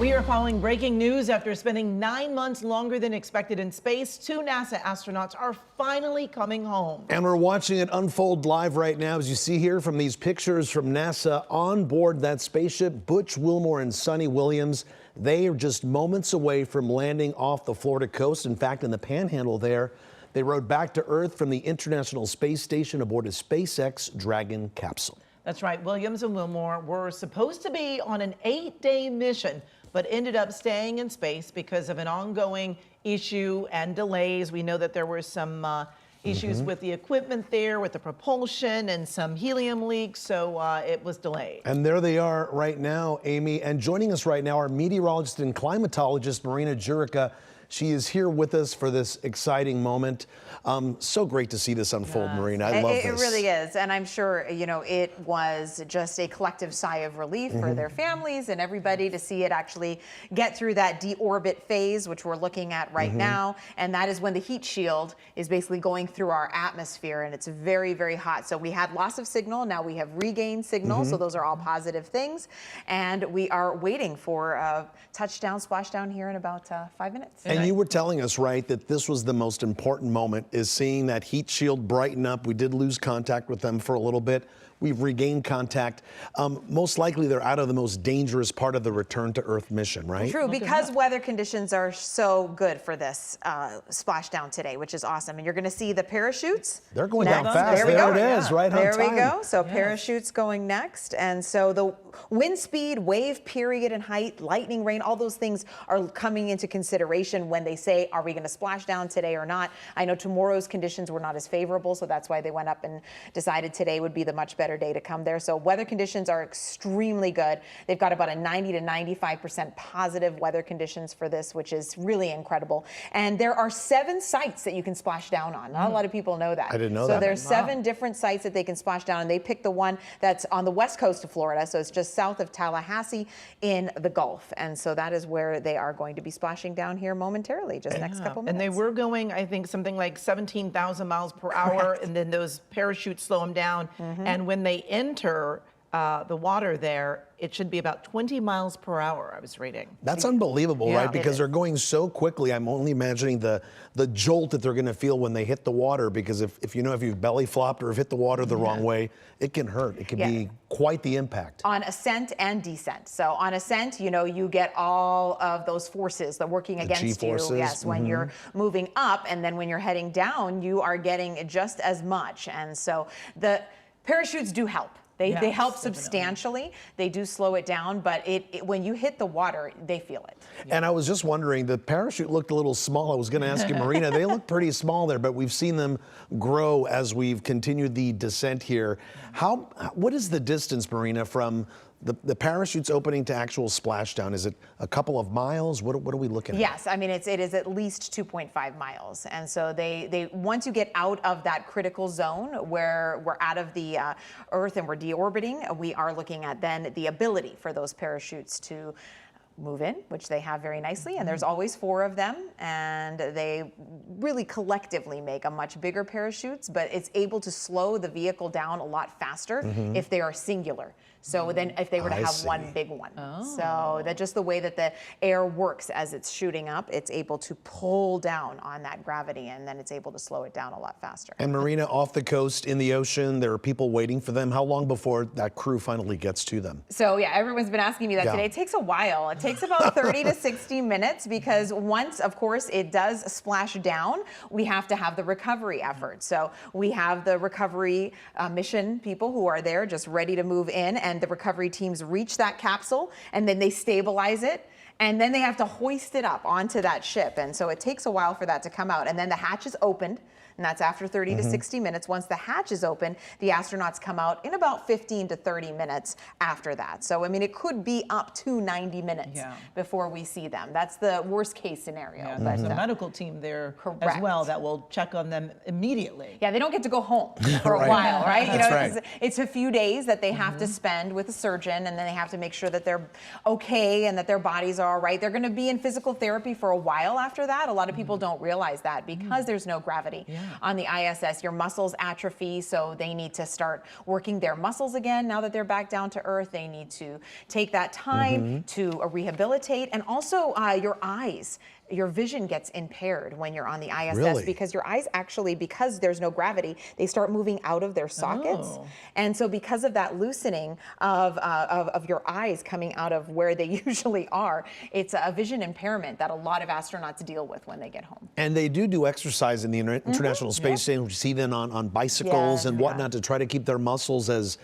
We are following breaking news after spending 9 months longer than expected in space. 2 NASA astronauts are finally coming home. And we're watching it unfold live right now, as you see here from these pictures from NASA on board that spaceship. Butch, Wilmore, and Suni Williams, they are just moments away from landing off the Florida coast. In fact, in the panhandle there, they rode back to Earth from the International Space Station aboard a SpaceX Dragon capsule. That's right. Williams and Wilmore were supposed to be on an 8-day mission, but ended up staying in space because of an ongoing issue and delays. We know that there were some issues with the equipment there, with the propulsion and some helium leaks, so it was delayed. And there they are right now, Amy. And joining us right now, our meteorologist and climatologist, Marina Jurica. She is here with us for this exciting moment. So great to see this unfold, Marina. I love this. It really is. And I'm sure, you know, it was just a collective sigh of relief for their families and everybody to see it actually get through that deorbit phase, which we're looking at right now. And that is when the heat shield is basically going through our atmosphere, and it's very, very hot. So we had loss of signal. Now we have regained signal. So those are all positive things. And we are waiting for a touchdown, splashdown here in about 5 minutes. And you were telling us, right, that this was the most important moment, is seeing that heat shield brighten up. We did lose contact with them for a little bit. We've regained contact. Most likely they're out of the most dangerous part of the return to Earth mission, right? True, because weather conditions are so good for this splashdown today, which is awesome. And you're going to see the parachutes. They're going down fast. There we go. There it is, right on time. There we go. So parachutes going next. And so the wind speed, wave period and height, lightning, rain, all those things are coming into consideration when they say, are we going to splash down today or not? I know tomorrow's conditions were not as favorable, so that's why they went up and decided today would be the much better day to come there. So weather conditions are extremely good. They've got about a 90 to 95% positive weather conditions for this, which is really incredible. And there are 7 sites that you can splash down on. Not a lot of people know that. I didn't know that. So there's 7 different sites that they can splash down, and they picked the one that's on the west coast of Florida. So it's just south of Tallahassee in the Gulf. And so that is where they are going to be splashing down here momentarily, just next couple minutes. And they were going, I think, something like 17,000 miles per hour, and then those parachutes slow them down. And when they enter the water there, it should be about 20 miles per hour, I was reading. That's unbelievable, right? Because they're going so quickly. I'm only imagining the jolt that they're going to feel when they hit the water, because if you've belly flopped or have hit the water the wrong way, it can hurt. It can be quite the impact. On ascent and descent. So on ascent, you know, you get all of those forces that are working against you. Yes, when you're moving up, and then when you're heading down, you are getting just as much. And so the parachutes do help. They help substantially. They do slow it down, but when you hit the water, they feel it. And I was just wondering, the parachute looked a little small. I was going to ask you, Marina, they look pretty small there, but we've seen them grow as we've continued the descent here. What is the distance, Marina, from the parachute's opening to actual splashdown? Is it a couple of miles? What are we looking at? Yes, I mean, it is at least 2.5 miles. And so they once you get out of that critical zone where we're out of the Earth and we're deorbiting, we are looking at then the ability for those parachutes to move in, which they have very nicely, and there's always 4 of them, and they really collectively make a much bigger parachutes, but it's able to slow the vehicle down a lot faster if they are singular. So then if they were to have one big one. So that just the way that the air works as it's shooting up, it's able to pull down on that gravity, and then it's able to slow it down a lot faster. And Marina, off the coast in the ocean, there are people waiting for them. How long before that crew finally gets to them? So yeah, everyone's been asking me that today. It takes a while. It takes about 30 to 60 minutes, because once, of course, it does splash down, we have to have the recovery effort. So we have the recovery mission people who are there just ready to move in, and the recovery teams reach that capsule, and then they stabilize it, and then they have to hoist it up onto that ship. And so it takes a while for that to come out. And then the hatch is opened, and that's after 30 to 60 minutes. Once the hatch is open, the astronauts come out in about 15 to 30 minutes after that. So, I mean, it could be up to 90 minutes before we see them. That's the worst case scenario. Yeah, there's a medical team there as well that will check on them immediately. Yeah, they don't get to go home for a while, right? You know, it's a few days that they have to spend with a surgeon, and then they have to make sure that they're okay and that their bodies are all right. They're going to be in physical therapy for a while after that. A lot of people don't realize that because there's no gravity. on the ISS, your muscles atrophy, so they need to start working their muscles again now that they're back down to Earth. They need to take that time to rehabilitate, and also your eyes. Your vision gets impaired when you're on the ISS Really? because your eyes actually, because there's no gravity, they start moving out of their sockets. Oh. And so because of that loosening of your eyes coming out of where they usually are, it's a vision impairment that a lot of astronauts deal with when they get home. And they do exercise in the International Space Station. We see them on bicycles and whatnot to try to keep their muscles as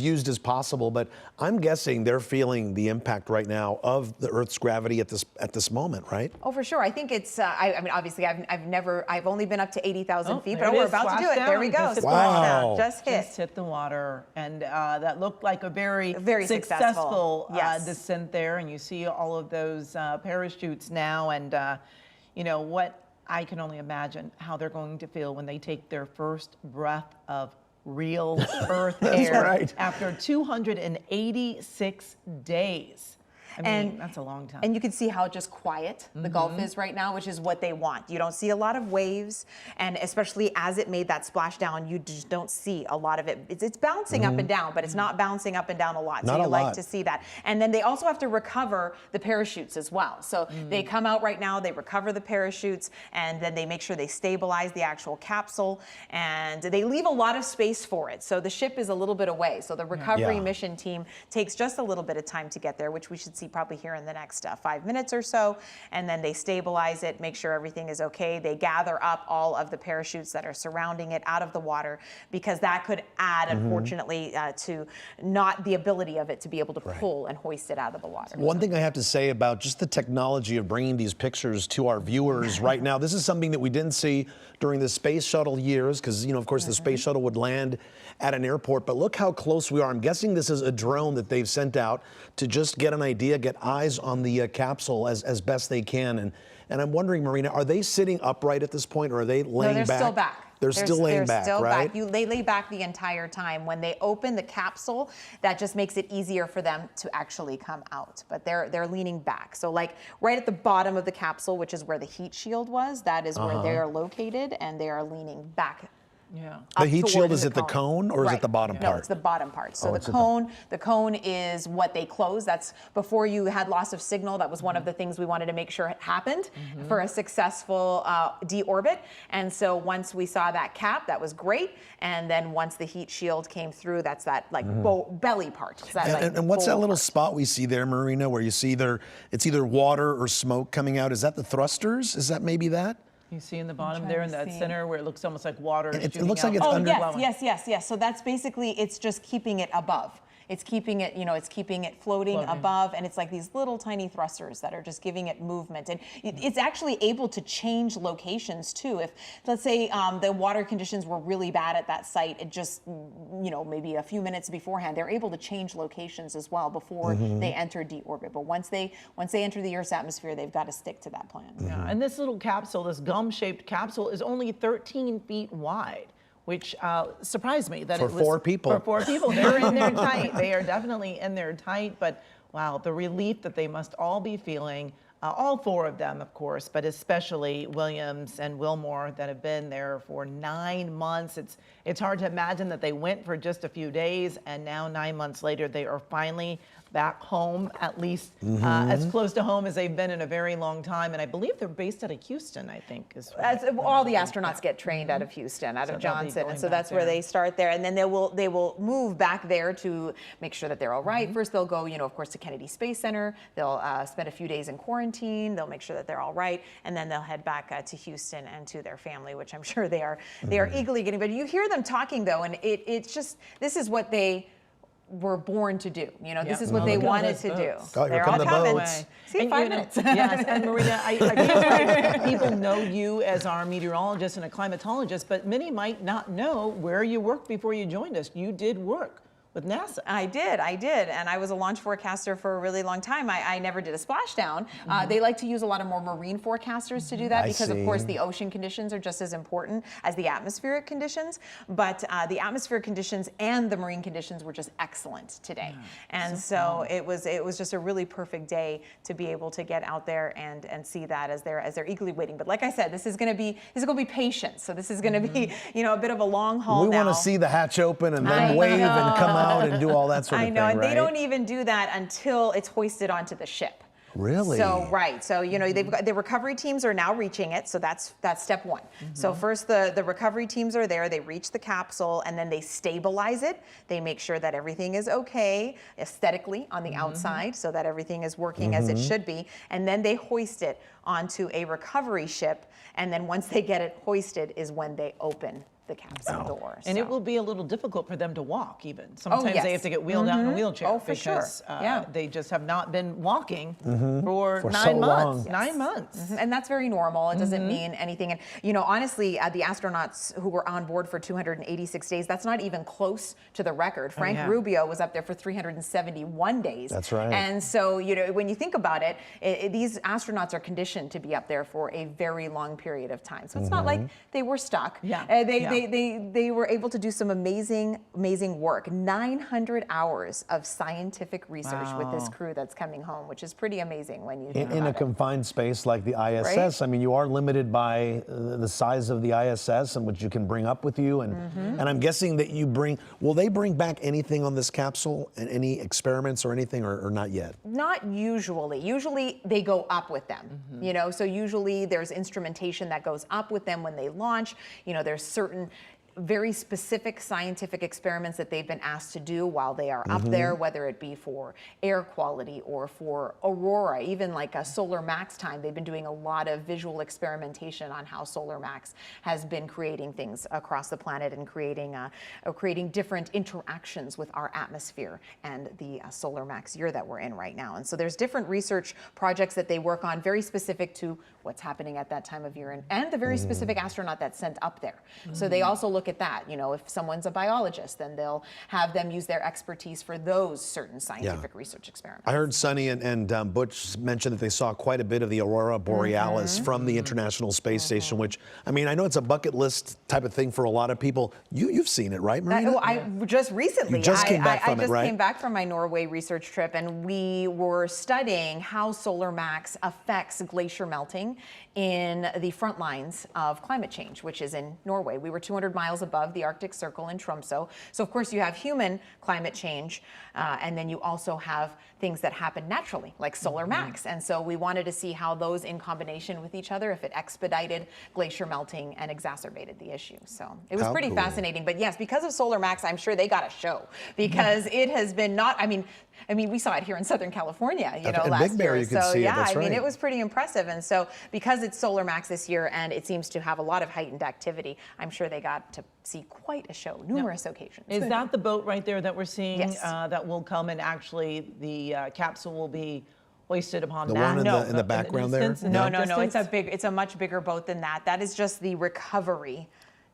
used as possible. But I'm guessing they're feeling the impact right now of the Earth's gravity at this moment, right? Oh, for sure. I think it's, I mean, obviously I've only been up to 80,000 feet, there but it we're is, about to do it. Splashdown. There we go. Just hit the Wow. water. Just hit. Just hit the water, and that looked like a very, Very successful. Yes. descent there. And you see all of those parachutes now, and you know what? I can only imagine how they're going to feel when they take their first breath of real Earth air right. after 286 days. I mean, that's a long time. And you can see how just quiet the Gulf is right now, which is what they want. You don't see a lot of waves, and especially as it made that splashdown, you just don't see a lot of it. It's bouncing up and down, but it's not bouncing up and down a lot. Not so you a like lot. to see that. And then they also have to recover the parachutes as well. So they come out right now, they recover the parachutes, and then they make sure they stabilize the actual capsule, and they leave a lot of space for it. So the ship is a little bit away. So the recovery mission team takes just a little bit of time to get there, which we should see probably here in the next 5 minutes or so, and then they stabilize it, make sure everything is okay. They gather up all of the parachutes that are surrounding it out of the water, because that could add, unfortunately, to not the ability of it to be able to pull and hoist it out of the water. One thing I have to say about just the technology of bringing these pictures to our viewers right now, this is something that we didn't see during the space shuttle years, because, you know, of course, the space shuttle would land at an airport, but look how close we are. I'm guessing this is a drone that they've sent out to just get an idea, get eyes on the capsule as best they can. And I'm wondering, Marina, are they sitting upright at this point, or are they laying back? No, they're still back. They're still laying back, right? They lay back the entire time. When they open the capsule, that just makes it easier for them to actually come out. But they're leaning back. So like right at the bottom of the capsule, which is where the heat shield was, that is where they are located, and they are leaning back. Yeah. The heat shield, is it the cone, or is it the bottom part? No, it's the bottom part. So the cone is what they close. That's before you had loss of signal. That was one of the things we wanted to make sure happened for a successful deorbit. And so once we saw that cap, that was great. And then once the heat shield came through, that's that like belly part. It's that, And what's that little part. spot we see there, Marina, where you see it's either water or smoke coming out? Is that the thrusters? Is that maybe that? You see in the bottom there in that center where it looks almost like water. It looks like it's Oh, under. yes. So that's basically, it's just keeping it above. It's keeping it, it's keeping it floating above, and it's like these little tiny thrusters that are just giving it movement. And it's actually able to change locations too. If, let's say, the water conditions were really bad at that site, it just, maybe a few minutes beforehand, they're able to change locations as well before they enter deorbit. But once they enter the Earth's atmosphere, they've got to stick to that plan. Yeah, and this little capsule, this gum-shaped capsule, is only 13 feet wide, which surprised me that For it was 4 people. For 4 people, they're in there tight. They are definitely in there tight. But wow, the relief that they must all be feeling. All 4 of them, of course, but especially Williams and Wilmore that have been there for 9 months. It's hard to imagine that they went for just a few days, and now 9 months later they are finally back home, at least as close to home as they've been in a very long time. And I believe they're based out of Houston, I think. All the astronauts get trained out of Houston, out of Johnson, and so that's where they start there. And then they will move back there to make sure that they're all right. First they'll go, of course, to Kennedy Space Center. They'll spend a few days in quarantine. They'll make sure that they're all right, and then they'll head back to Houston and to their family, which I'm sure they are eagerly getting. But you hear them talking though, and it's just, this is what they were born to do. This is what they wanted to do. Oh, here come the boats. See, 5 minutes. Yes, and Marina, I feel like people know you as our meteorologist and a climatologist, but many might not know where you worked before you joined us. You did work with NASA. I did, and I was a launch forecaster for a really long time. I never did a splashdown. They like to use a lot of more marine forecasters to do that because, of course, the ocean conditions are just as important as the atmospheric conditions. But the atmospheric conditions and the marine conditions were just excellent today, and so it was just a really perfect day to be able to get out there and see that as they're eagerly waiting. But like I said, this is going to be patient. So this is going to be a bit of a long haul. We want to see the hatch open and then wave and come out and do all that sort of thing. I know, and right? they don't even do that until it's hoisted onto the ship. Really? So right. So they've got the recovery teams are now reaching it. So that's step one. So first the recovery teams are there. They reach the capsule and then they stabilize it. They make sure that everything is okay aesthetically on the outside, so that everything is working as it should be. And then they hoist it onto a recovery ship. And then once they get it hoisted is when they open the capsule door. And it will be a little difficult for them to walk even. Sometimes they have to get wheeled out in a wheelchair because they just have not been walking for 9 so months. long. 9 months. And that's very normal. It doesn't mean anything. And honestly, the astronauts who were on board for 286 days, that's not even close to the record. Frank Rubio was up there for 371 days. That's right. And so, when you think about it, these astronauts are conditioned to be up there for a very long period of time. So it's not like they were stuck. They were able to do some amazing work. 900 hours of scientific research with this crew that's coming home, which is pretty amazing when you think about in a confined space like the ISS. Right? I mean, you are limited by the size of the ISS and what you can bring up with you. And I'm guessing that will they bring back anything on this capsule and any experiments or anything or not yet? Not usually. Usually they go up with them, so usually there's instrumentation that goes up with them when they launch. There's certain very specific scientific experiments that they've been asked to do while they are up there, whether it be for air quality or for aurora, even like a solar max time. They've been doing a lot of visual experimentation on how solar max has been creating things across the planet and creating different interactions with our atmosphere and the solar max year that we're in right now. And so there's different research projects that they work on very specific to what's happening at that time of year and the very specific astronaut that's sent up there. So they also look at that. If someone's a biologist, then they'll have them use their expertise for those certain scientific research experiments. I heard Suni and Butch mention that they saw quite a bit of the aurora borealis from the International Space Station, which, I mean, I know it's a bucket list type of thing for a lot of people. You've seen it, right, Marina? I just recently. You just came back from it, right? I just came back from my Norway research trip, and we were studying how solar max affects glacier melting in the front lines of climate change, which is in Norway. We were 200 miles above the Arctic Circle in Tromsø. So of course you have human climate change, and then you also have things that happen naturally, like solar max. And so we wanted to see how those in combination with each other, if it expedited glacier melting and exacerbated the issue. So it was pretty fascinating. But yes, because of solar max, I'm sure they got a show, because it has been I mean, we saw it here in Southern California, last Big Bear, year. you could see it. That's right. It was pretty impressive. And so because it's solar max this year and it seems to have a lot of heightened activity, I'm sure they got to see quite a show, numerous occasions. Is that the boat right there that we're seeing? Yes. That will come, and actually the capsule will be hoisted upon The that? one in the background there? No. It's a much bigger boat than that. That is just the recovery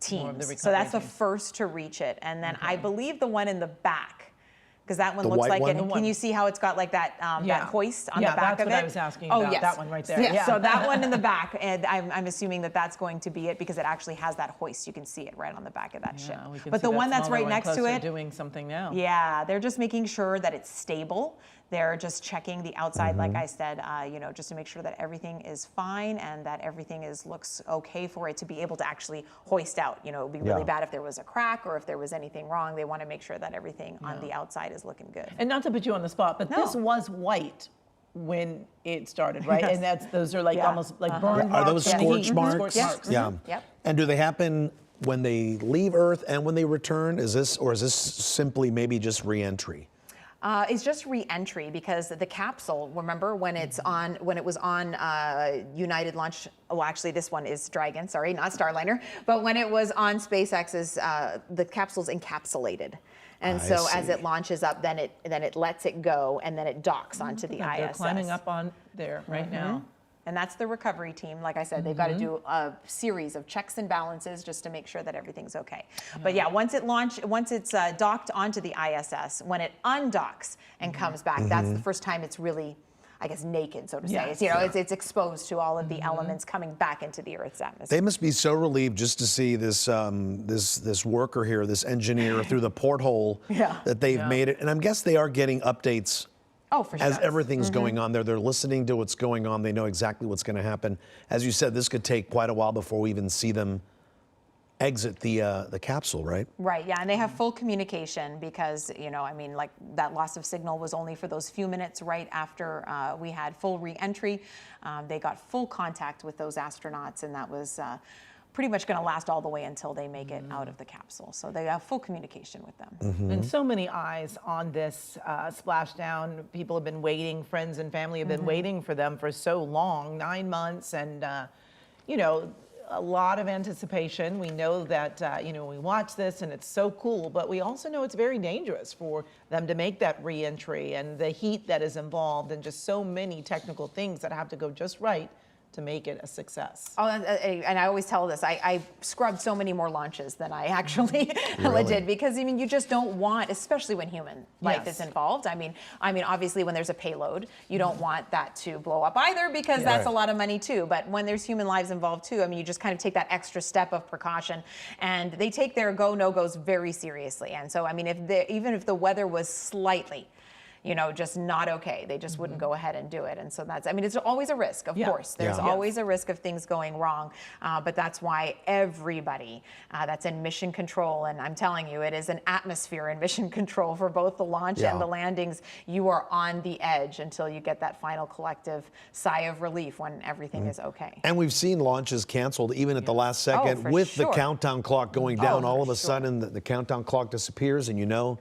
teams. So that's the first to reach it. And then I believe the one in the back, because that one looks like it. Can you see how it's got like that that hoist on the back of it? Yeah, that's what I was asking about. Yes. That one right there. Yeah. So that one in the back, and I'm assuming that that's going to be it because it actually has that hoist. You can see it right on the back of that ship. But the one that's right next to it, doing something now. Yeah, they're just making sure that it's stable. They're just checking the outside, like I said, just to make sure that everything is fine and that everything looks okay for it to be able to actually hoist out. It would be really bad if there was a crack or if there was anything wrong. They want to make sure that everything on the outside is looking good. And not to put you on the spot, but this was white when it started, right? Yes. And those are like almost like burn marks. Are those scorch marks? Marks. Yeah. Yep. And do they happen when they leave Earth and when they return? Is this simply maybe just re-entry? It's just re-entry because the capsule, remember when it was on United launch, well actually this one is Dragon, sorry, not Starliner, but when it was on SpaceX's, the capsule's encapsulated. And so as it launches up, then it lets it go and then it docks onto the ISS. They're climbing up on there right now. And that's the recovery team. Like I said, they've got to do a series of checks and balances just to make sure that everything's okay. But yeah, once it's docked onto the ISS, when it undocks and comes back, that's the first time it's really, I guess, naked, so to say. Yes. It's, it's exposed to all of the elements coming back into the Earth's atmosphere. They must be so relieved just to see this this worker here, this engineer, through the porthole that they've made it. And I guess they are getting updates. Oh, for sure. As everything's going on there, they're listening to what's going on. They know exactly what's going to happen. As you said, this could take quite a while before we even see them exit the capsule, right? Right, yeah, and they have full communication because, you know, I mean, like that loss of signal was only for those few minutes right after we had full re-entry. They got full contact with those astronauts, and that was pretty much going to last all the way until they make it out of the capsule. So they have full communication with them. And so many eyes on this splashdown. People have been waiting, friends and family have been waiting for them for so long, 9 months, and you know, a lot of anticipation. We know that, you know, we watch this and it's so cool, but we also know it's very dangerous for them to make that re-entry and the heat that is involved and just so many technical things that have to go just right to make it a success. Oh, and I always tell this, I scrubbed so many more launches than I actually did, because I mean, you just don't want, especially when human life is involved. I mean, obviously when there's a payload, you don't want that to blow up either, because that's a lot of money too. But when there's human lives involved too, I mean, you just kind of take that extra step of precaution, and they take their go, no goes very seriously. And so, I mean, even if the weather was slightly, you know, just not okay, they just wouldn't go ahead and do it. And so that's, I mean, it's always a risk, of course. There's always a risk of things going wrong, but that's why everybody that's in mission control, and I'm telling you, it is an atmosphere in mission control for both the launch and the landings. You are on the edge until you get that final collective sigh of relief when everything is okay. And we've seen launches canceled even at the last second with the countdown clock going down. All of a sudden, the countdown clock disappears, and you know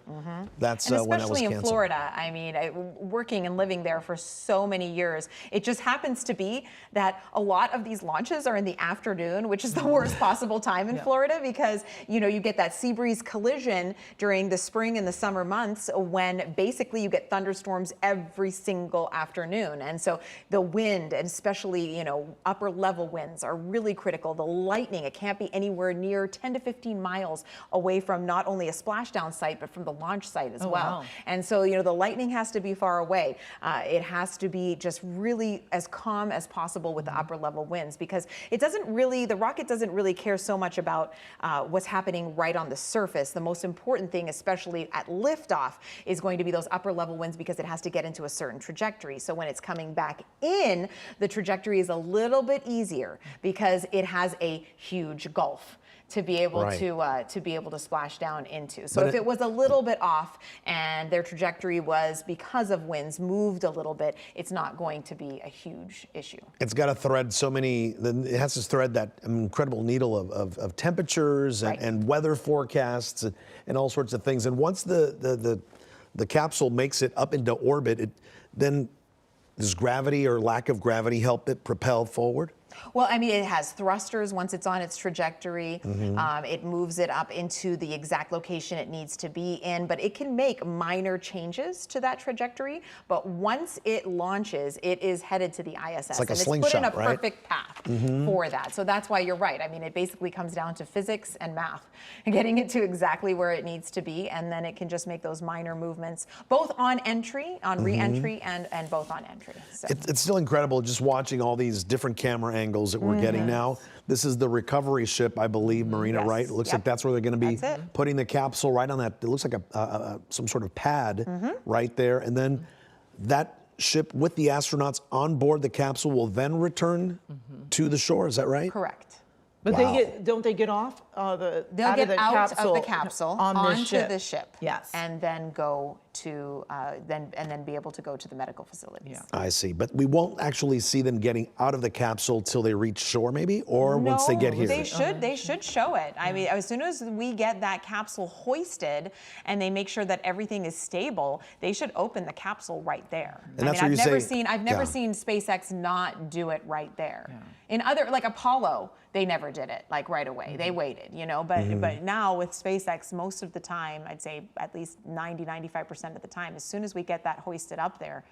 that's when that was especially canceled. in Florida, I mean, working and living there for so many years, it just happens to be that a lot of these launches are in the afternoon, which is the worst possible time in Florida, because, you know, you get that sea breeze collision during the spring and the summer months when basically you get thunderstorms every single afternoon. And so the wind, and especially, you know, upper level winds, are really critical. The lightning, it can't be anywhere near 10 to 15 miles away from not only a splashdown site, but from the launch site as well. Wow. And so, you know, the lightning has to be far away. It has to be just really as calm as possible with the upper level winds, because it doesn't really, the rocket doesn't really care so much about what's happening right on the surface. The most important thing, especially at liftoff, is going to be those upper level winds, because it has to get into a certain trajectory. So when it's coming back in, the trajectory is a little bit easier because it has a huge gulf to be able to splash down into. So if it was a little bit off and their trajectory was, because of winds, moved a little bit, it's not going to be a huge issue. It's got to thread so many, it has to thread that incredible needle of temperatures and weather forecasts and all sorts of things. And once the capsule makes it up into orbit, then does gravity or lack of gravity help it propel forward? Well, I mean, it has thrusters once it's on its trajectory. It moves it up into the exact location it needs to be in, but it can make minor changes to that trajectory. But once it launches, it is headed to the ISS. It's like a slingshot, it's put in a right? perfect path for that. So that's why you're right. I mean, it basically comes down to physics and math, getting it to exactly where it needs to be, and then it can just make those minor movements, both on entry, on re-entry, and both on entry. So. It's still incredible just watching all these different camera angles that we're getting now. This is the recovery ship, I believe, Marina, right? It looks like that's where they're going to be putting the capsule right on that. It looks like some sort of pad right there. And then that ship with the astronauts on board the capsule will then return to the shore. Is that right? Correct. But don't they get off They'll get out of the capsule onto the ship. Yes. And then go to then be able to go to the medical facilities. Yeah. I see. But we won't actually see them getting out of the capsule till they reach shore, maybe, or once they get here. They should show it. I mean, as soon as we get that capsule hoisted and they make sure that everything is stable, they should open the capsule right there. And that's where you say, I've never seen SpaceX not do it right there. Yeah. In other, like Apollo, they never did it like right away. They waited, you know, but now with SpaceX, most of the time, I'd say at least 90-95% of the time, as soon as we get that hoisted up there,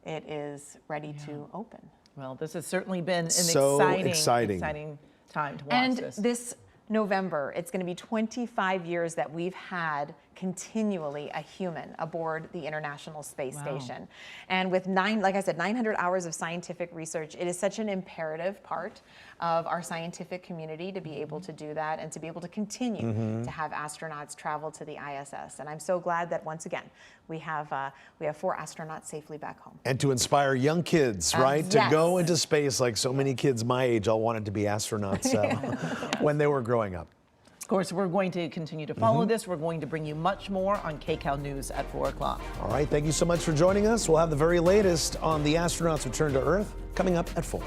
it is ready to open. Well, this has certainly been an So exciting time to watch And this. this November, it's going to be 25 years that we've had continually a human aboard the International Space Station. And with like I said, 900 hours of scientific research, it is such an imperative part of our scientific community to be able to do that and to be able to continue to have astronauts travel to the ISS. And I'm so glad that once again, we have 4 astronauts safely back home. And to inspire young kids, right, to yes. go into space like so many kids my age all wanted to be astronauts when they were growing up. Of course, we're going to continue to follow this. We're going to bring you much more on KCAL News at 4 o'clock. All right, thank you so much for joining us. We'll have the very latest on the astronauts' return to Earth coming up at 4.